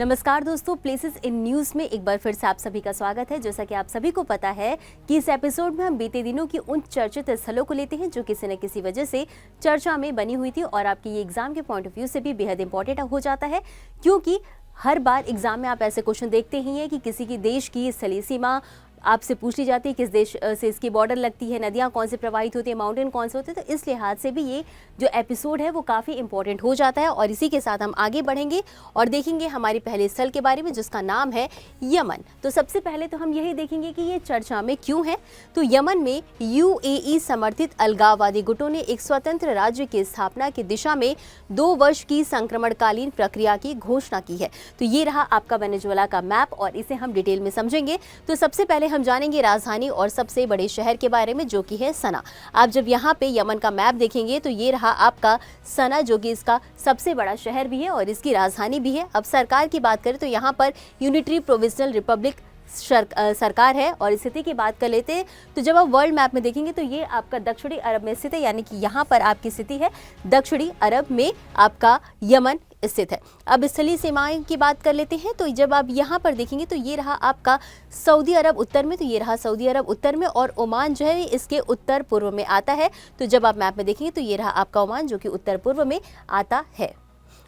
नमस्कार दोस्तों, places in news में एक बार फिर से आप सभी का स्वागत है। जैसा कि आप सभी को पता है कि इस एपिसोड में हम बीते दिनों की उन चर्चित स्थलों को लेते हैं जो किसी न किसी वजह से चर्चा में बनी हुई थी और आपके ये एग्जाम के पॉइंट ऑफ व्यू से भी बेहद इंपॉर्टेंट हो जाता है, क्योंकि हर बार एग्जाम में आप ऐसे क्वेश्चन देखते ही हैं कि किसी की देश की स्थलीय सीमा आपसे पूछ ली जाती है, किस देश से इसकी बॉर्डर लगती है, नदियाँ कौन से प्रवाहित होती है, माउंटेन कौन से होते हैं। तो इस लिहाज से भी ये जो एपिसोड है वो काफ़ी इंपॉर्टेंट हो जाता है। और इसी के साथ हम आगे बढ़ेंगे और देखेंगे हमारे पहले स्थल के बारे में, जिसका नाम है यमन। तो सबसे पहले तो हम यही देखेंगे कि ये चर्चा में क्यों है। तो यमन में यूएई समर्थित अलगाववादी गुटों ने एक स्वतंत्र राज्य की स्थापना की दिशा में 2 वर्ष की संक्रमणकालीन प्रक्रिया की घोषणा की है। तो ये रहा आपका वेनेजुएला का मैप और इसे हम डिटेल में समझेंगे। तो सबसे पहले हम जानेंगे राजधानी और सबसे बड़े शहर के बारे में, जो कि है सना। आप जब यहाँ पे यमन का मैप देखेंगे तो ये रहा आपका सना, जो कि इसका सबसे बड़ा शहर भी है और इसकी राजधानी भी है। अब सरकार की बात करें तो यहाँ पर यूनिटरी प्रोविजनल रिपब्लिक सरकार है। और स्थिति की बात कर लेते हैं तो जब आप वर्ल्ड मैप में देखेंगे तो ये आपका दक्षिणी अरब में स्थित है, यानी कि यहाँ पर आपकी स्थिति है दक्षिणी अरब में आपका यमन स्थित है। अब स्थलीय सीमाएं की बात कर लेते हैं तो जब आप यहाँ पर देखेंगे तो ये रहा आपका सऊदी अरब उत्तर में, तो ये रहा सऊदी अरब उत्तर में और ओमान जो है इसके उत्तर पूर्व में आता है। तो जब आप मैप में देखेंगे तो ये रहा आपका ओमान, जो कि उत्तर पूर्व में आता है।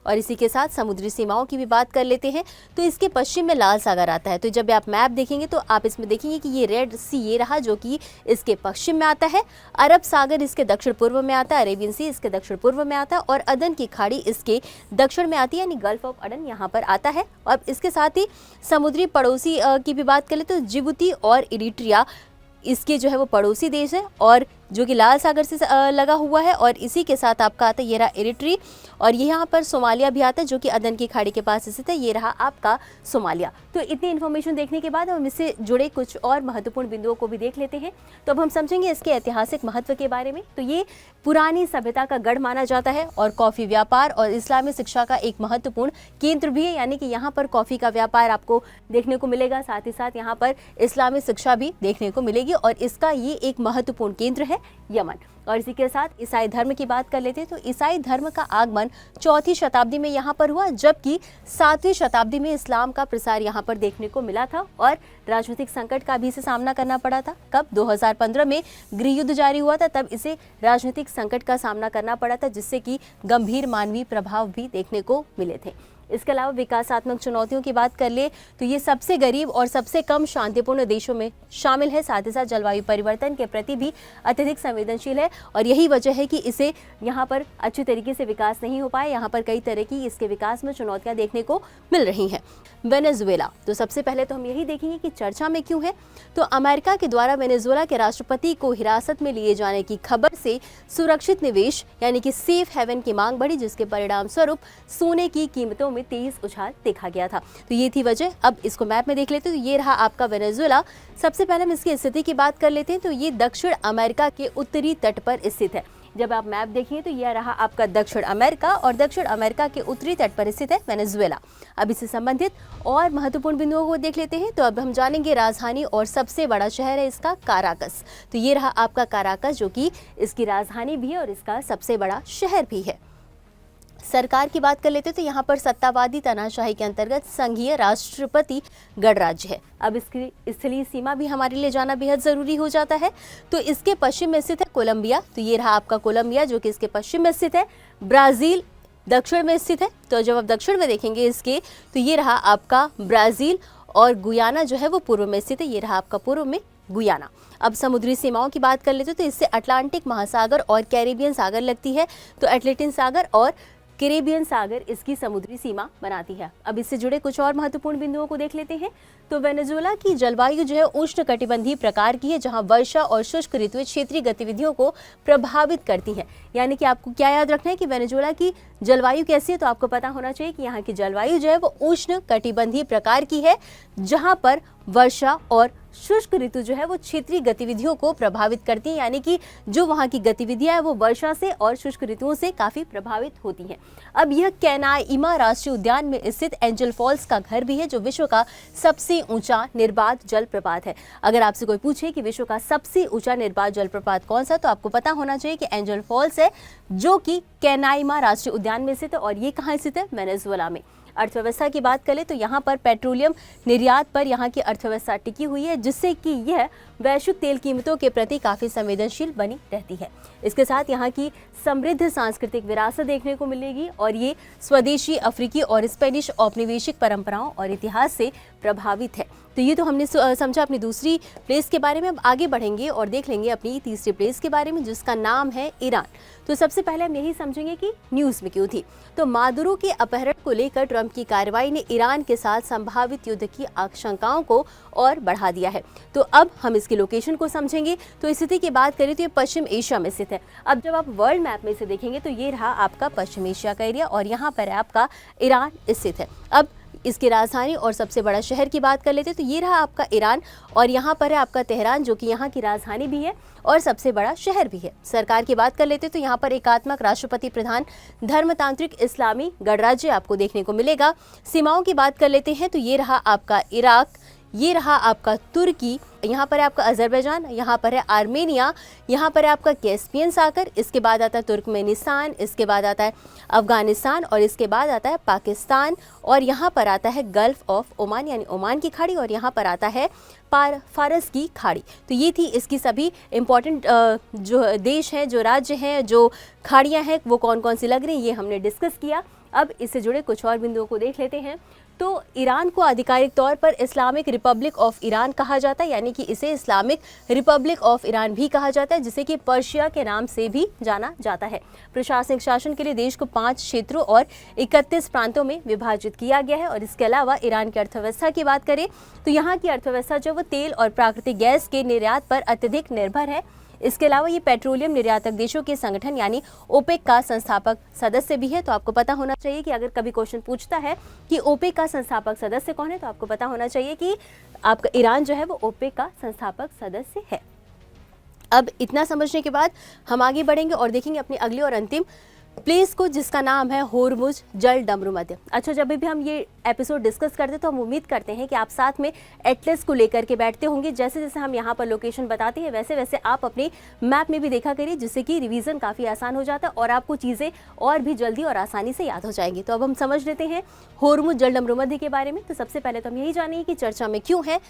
और इसी के साथ समुद्री सीमाओं की भी बात कर लेते हैं तो इसके पश्चिम में लाल सागर आता है। तो जब आप मैप देखेंगे तो आप इसमें देखेंगे कि ये रेड सी ये रहा, जो कि इसके पश्चिम में आता है। अरब सागर इसके दक्षिण पूर्व में आता है, अरेबियन सी इसके दक्षिण पूर्व में आता है और अदन की खाड़ी इसके दक्षिण में आती है, यानी गल्फ ऑफ अडन यहाँ पर आता है। और इसके साथ ही समुद्री पड़ोसी की भी बात कर ले तो जिबूती और इरिट्रिया इसके जो है वो पड़ोसी देश है और जो कि लाल सागर से लगा हुआ है। और इसी के साथ आपका आता है ये रहा इरिट्री और यहाँ पर सोमालिया भी आता है, जो कि अदन की खाड़ी के पास स्थित है। ये रहा आपका सोमालिया। तो इतनी इन्फॉर्मेशन देखने के बाद हम इससे जुड़े कुछ और महत्वपूर्ण बिंदुओं को भी देख लेते हैं। तो अब हम समझेंगे इसके ऐतिहासिक महत्व के बारे में। तो ये पुरानी सभ्यता का गढ़ माना जाता है और कॉफ़ी व्यापार और इस्लामी शिक्षा का एक महत्वपूर्ण केंद्र भी है, यानी कि यहाँ पर कॉफ़ी का व्यापार आपको देखने को मिलेगा, साथ ही साथ यहाँ पर इस्लामी शिक्षा भी देखने को मिलेगी और इसका ये एक महत्वपूर्ण केंद्र है यमन। और इसी के साथ ईसाई धर्म की बात कर लेते हैं तो ईसाई धर्म का आगमन 4वीं शताब्दी में यहाँ पर हुआ, जबकि 7वीं शताब्दी में इस्लाम का प्रसार यहाँ पर देखने को मिला था और राजनीतिक संकट का भी इसे सामना करना पड़ा था। कब 2015 में गृह युद्ध जारी हुआ था, तब इसे राजनीतिक संकट का सामना करना पड़ा था, जिससे कि गंभीर मानवीय प्रभाव भी देखने को मिले थे। इसके अलावा विकासात्मक चुनौतियों की बात कर ले तो ये सबसे गरीब और सबसे कम शांतिपूर्ण देशों में शामिल है। साथ ही साथ जलवायु परिवर्तन के प्रति भी अत्यधिक संवेदनशील है और यही वजह है कि इसे यहाँ पर अच्छी तरीके से विकास नहीं हो पाया। यहाँ पर कई तरह की इसके विकास में चुनौतियाँ देखने को मिल रही हैं। वेनेजुएला, तो सबसे पहले तो हम यही देखेंगे कि चर्चा में क्यों है। तो अमेरिका के द्वारा वेनेजुएला के राष्ट्रपति को हिरासत में लिए जाने की खबर से सुरक्षित निवेश यानी कि सेफ हेवन की मांग बढ़ी, जिसके परिणाम स्वरूप सोने की कीमतों में तेज उछाल देखा गया था। तो ये थी वजह। अब इसको मैप में देख लेते हैं तो ये रहा आपका वेनेजुएला। सबसे पहले हम इसकी स्थिति की बात कर लेते हैं तो ये दक्षिण अमेरिका के उत्तरी तट पर स्थित है। जब आप मैप देखिए तो यह रहा आपका दक्षिण अमेरिका और दक्षिण अमेरिका के उत्तरी तट पर स्थित है वेनेजुएला। अब इससे संबंधित और महत्वपूर्ण बिंदुओं को देख लेते हैं। तो अब हम जानेंगे राजधानी और सबसे बड़ा शहर है इसका काराकस। तो ये रहा आपका काराकस, जो कि इसकी राजधानी भी है और इसका सबसे बड़ा शहर भी है। सरकार की बात कर लेते हैं तो यहाँ पर सत्तावादी तानाशाही के अंतर्गत संघीय राष्ट्रपति गणराज्य है। अब इसकी स्थलीय सीमा भी हमारे लिए जाना बेहद जरूरी हो जाता है। तो इसके पश्चिम में स्थित है कोलंबिया। तो ये रहा आपका कोलंबिया, जो कि इसके पश्चिम में स्थित है। ब्राजील दक्षिण में स्थित है। तो जब आप दक्षिण में देखेंगे इसके तो ये रहा आपका ब्राजील और गुयाना जो है वो पूर्व में स्थित है। ये रहा आपका पूर्व में गुयाना। अब समुद्री सीमाओं की बात कर लेते हैं तो इससे अटलांटिक महासागर और कैरेबियन सागर लगती है। तो अटलांटिक सागर और कैरेबियन सागर इसकी समुद्री सीमा बनाती है। अब इससे जुड़े कुछ और महत्वपूर्ण बिंदुओं को देख लेते हैं। तो वेनेजुएला की जलवायु जो है उष्णकटिबंधीय प्रकार की है, जहां वर्षा और शुष्क ऋतुएं क्षेत्रीय गतिविधियों को प्रभावित करती हैं। यानी कि आपको क्या याद रखना है कि वेनेजुएला की जलवायु कैसी है, तो आपको पता होना चाहिए कि यहाँ की जलवायु जो है वो उष्णकटिबंधीय प्रकार की है, जहाँ पर वर्षा और शुष्क ऋतु जो है वो क्षेत्रीय गतिविधियों को प्रभावित करती है। यानी कि जो वहाँ की गतिविधियां है वो वर्षा से और शुष्क ऋतुओं से काफी प्रभावित होती हैं। अब यह कैनाइमा राष्ट्रीय उद्यान में स्थित एंजल फॉल्स का घर भी है, जो विश्व का सबसे ऊंचा निर्बाध जलप्रपात है। अगर आपसे कोई पूछे कि विश्व का सबसे ऊंचा निर्बाध जलप्रपात कौन सा, तो आपको पता होना चाहिए कि एंजल फॉल्स है, जो कि कैनाइमा राष्ट्रीय उद्यान में स्थित है और ये कहाँ स्थित है, वेनेजुएला में। अर्थव्यवस्था की बात करें तो यहाँ पर पेट्रोलियम निर्यात पर यहाँ की अर्थव्यवस्था टिकी हुई है, जिससे कि यह वैश्विक तेल कीमतों के प्रति काफ़ी संवेदनशील बनी रहती है। इसके साथ यहाँ की समृद्ध सांस्कृतिक विरासत देखने को मिलेगी और ये स्वदेशी, अफ्रीकी और स्पेनिश औपनिवेशिक परंपराओं और इतिहास से प्रभावित है। तो ये तो हमने समझा अपनी दूसरी प्लेस के बारे में। अब आगे बढ़ेंगे और देख लेंगे अपनी तीसरी प्लेस के बारे में, जिसका नाम है ईरान। तो सबसे पहले हम यही समझेंगे कि न्यूज़ में क्यों थी। तो मादुरो के अपहरण को लेकर ट्रंप की कार्रवाई ने ईरान के साथ संभावित युद्ध की आशंकाओं को और बढ़ा दिया है। तो अब हम इसकी लोकेशन को समझेंगे। तो स्थिति की बात करें तो ये पश्चिम एशिया में स्थित है। अब जब आप वर्ल्ड मैप में से देखेंगे तो ये रहा आपका पश्चिम एशिया का एरिया और यहाँ पर आपका ईरान स्थित है। अब इसकी राजधानी और सबसे बड़ा शहर की बात कर लेते हैं तो ये रहा आपका ईरान और यहाँ पर है आपका तेहरान, जो कि यहाँ की राजधानी भी है और सबसे बड़ा शहर भी है। सरकार की बात कर लेते हैं तो यहाँ पर एकात्मक राष्ट्रपति प्रधान धर्मतांत्रिक इस्लामी गणराज्य आपको देखने को मिलेगा। सीमाओं की बात कर लेते हैं तो ये रहा आपका इराक, ये रहा आपका तुर्की, यहाँ पर है आपका अजरबैजान, यहाँ पर है आर्मेनिया, यहाँ पर है आपका कैस्पियन सागर, इसके बाद आता है तुर्कमेनिस्तान, इसके बाद आता है अफगानिस्तान और इसके बाद आता है पाकिस्तान और यहाँ पर आता है गल्फ ऑफ ओमान यानी ओमान की खाड़ी और यहाँ पर आता है फारस की खाड़ी। तो ये थी इसकी सभी इम्पॉर्टेंट जो देश हैं, जो राज्य हैं, जो खाड़ियाँ हैं, वो कौन कौन सी लग रही हैं, ये हमने डिस्कस किया। अब इससे जुड़े कुछ और बिंदुओं को देख लेते हैं। तो ईरान को आधिकारिक तौर पर इस्लामिक रिपब्लिक ऑफ ईरान कहा जाता है, यानी कि इसे इस्लामिक रिपब्लिक ऑफ ईरान भी कहा जाता है, जिसे कि पर्शिया के नाम से भी जाना जाता है। प्रशासनिक शासन के लिए देश को 5 क्षेत्रों और 31 प्रांतों में विभाजित किया गया है। और इसके अलावा ईरान की अर्थव्यवस्था की बात करें तो यहाँ की अर्थव्यवस्था जो वो तेल और प्राकृतिक गैस के निर्यात पर अत्यधिक निर्भर है। इसके अलावा ये पेट्रोलियम निर्यातक देशों के संगठन यानी ओपेक का संस्थापक सदस्य भी है। तो आपको पता होना चाहिए कि अगर कभी क्वेश्चन पूछता है कि ओपेक का संस्थापक सदस्य कौन है, तो आपको पता होना चाहिए कि आपका ईरान जो है वो ओपेक का संस्थापक सदस्य है। अब इतना समझने के बाद हम आगे बढ़ेंगे और देखेंगे अपनी अगली और अंतिम प्लेस को, जिसका नाम है होर्मुज जल डमरू मध्य। अच्छा, जब भी हम ये एपिसोड डिस्कस करते तो हम उम्मीद करते हैं कि आप साथ में एटलस को लेकर के बैठते होंगे। जैसे जैसे हम यहाँ पर लोकेशन बताते हैं वैसे वैसे आप अपने मैप में भी देखा करिए, जिससे कि रिवीजन काफ़ी आसान हो जाता है और आपको चीज़ें और भी जल्दी और आसानी से याद हो जाएंगी। तो अब हम समझ लेते हैं होर्मुज जल डमरू मध्य के बारे में। तो सबसे पहले तो हम यही जानेंगे कि चर्चा में क्यों है।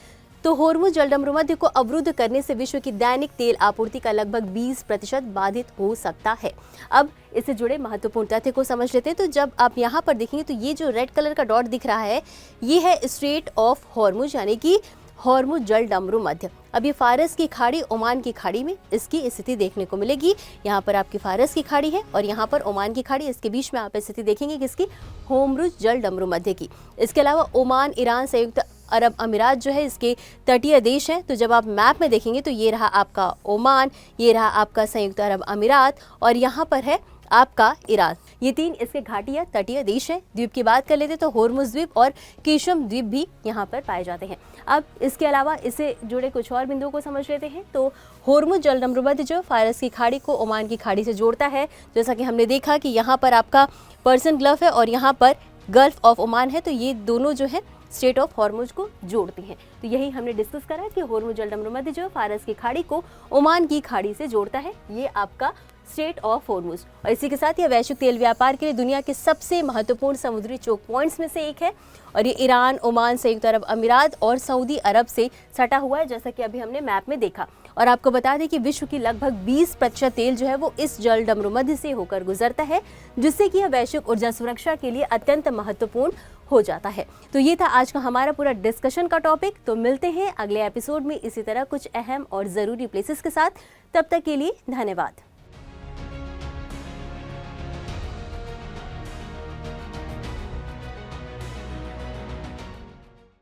तो होर्मुज जल डमरू मध्य को अवरुद्ध करने से विश्व की दैनिक तेल आपूर्ति का लगभग 20% बाधित हो सकता है। अब इससे जुड़े महत्वपूर्ण तथ्य को समझ लेते हैं। तो जब आप यहाँ पर देखेंगे तो ये जो रेड कलर का डॉट दिख रहा है ये है स्ट्रेट ऑफ होर्मुज यानी कि होर्मुज जल डमरू मध्य। अब ये फारस की खाड़ी, ओमान की खाड़ी में इसकी स्थिति देखने को मिलेगी। यहाँ पर आपकी फारस की खाड़ी है और यहाँ पर ओमान की खाड़ी, इसके बीच में आप स्थिति देखेंगे किसकी, होर्मुज जल डमरू मध्य की। इसके अलावा ओमान, ईरान, संयुक्त अरब अमीरात जो है इसके तटीय देश हैं। तो जब आप मैप में देखेंगे तो ये रहा आपका ओमान, ये रहा आपका संयुक्त अरब अमीरात और यहाँ पर है आपका ईरान। ये 3 इसके घाटी तटीय देश हैं। द्वीप की बात कर लेते तो होर्मुज द्वीप और कीशम द्वीप भी यहाँ पर पाए जाते हैं। अब इसके अलावा इससे जुड़े कुछ और बिंदुओं को समझ लेते हैं। तो होर्मुज जल डमरू मध्य जो फारस की खाड़ी को ओमान की खाड़ी से जोड़ता है, जैसा कि हमने देखा कि यहाँ पर आपका पर्सन गल्फ है और यहाँ पर गल्फ ऑफ ओमान है। तो ये दोनों जो है स्टेट ऑफ होर्मुज को जोड़ती हैं। तो यही हमने डिस्कस करा कि होर्मुज जल डमरू मध्य जो फारस की खाड़ी को ओमान की खाड़ी से जोड़ता है, ये आपका स्टेट ऑफ होर्मुज। और इसी के साथ यह वैश्विक तेल व्यापार के लिए दुनिया के सबसे महत्वपूर्ण समुद्री चोक पॉइंट्स में से एक है और ये ईरान, ओमान, संयुक्त अरब अमीरात और सऊदी अरब से सटा हुआ है, जैसा कि अभी हमने मैप में देखा। और आपको बता दें कि विश्व की लगभग 20% तेल जो है वो इस जल डमरू मध्य से होकर गुजरता है, जिससे कि यह वैश्विक ऊर्जा सुरक्षा के लिए अत्यंत महत्वपूर्ण हो जाता है। तो ये था आज का हमारा पूरा डिस्कशन का टॉपिक। तो मिलते हैं अगले एपिसोड में इसी तरह कुछ अहम और ज़रूरी प्लेसेस के साथ। तब तक के लिए धन्यवाद।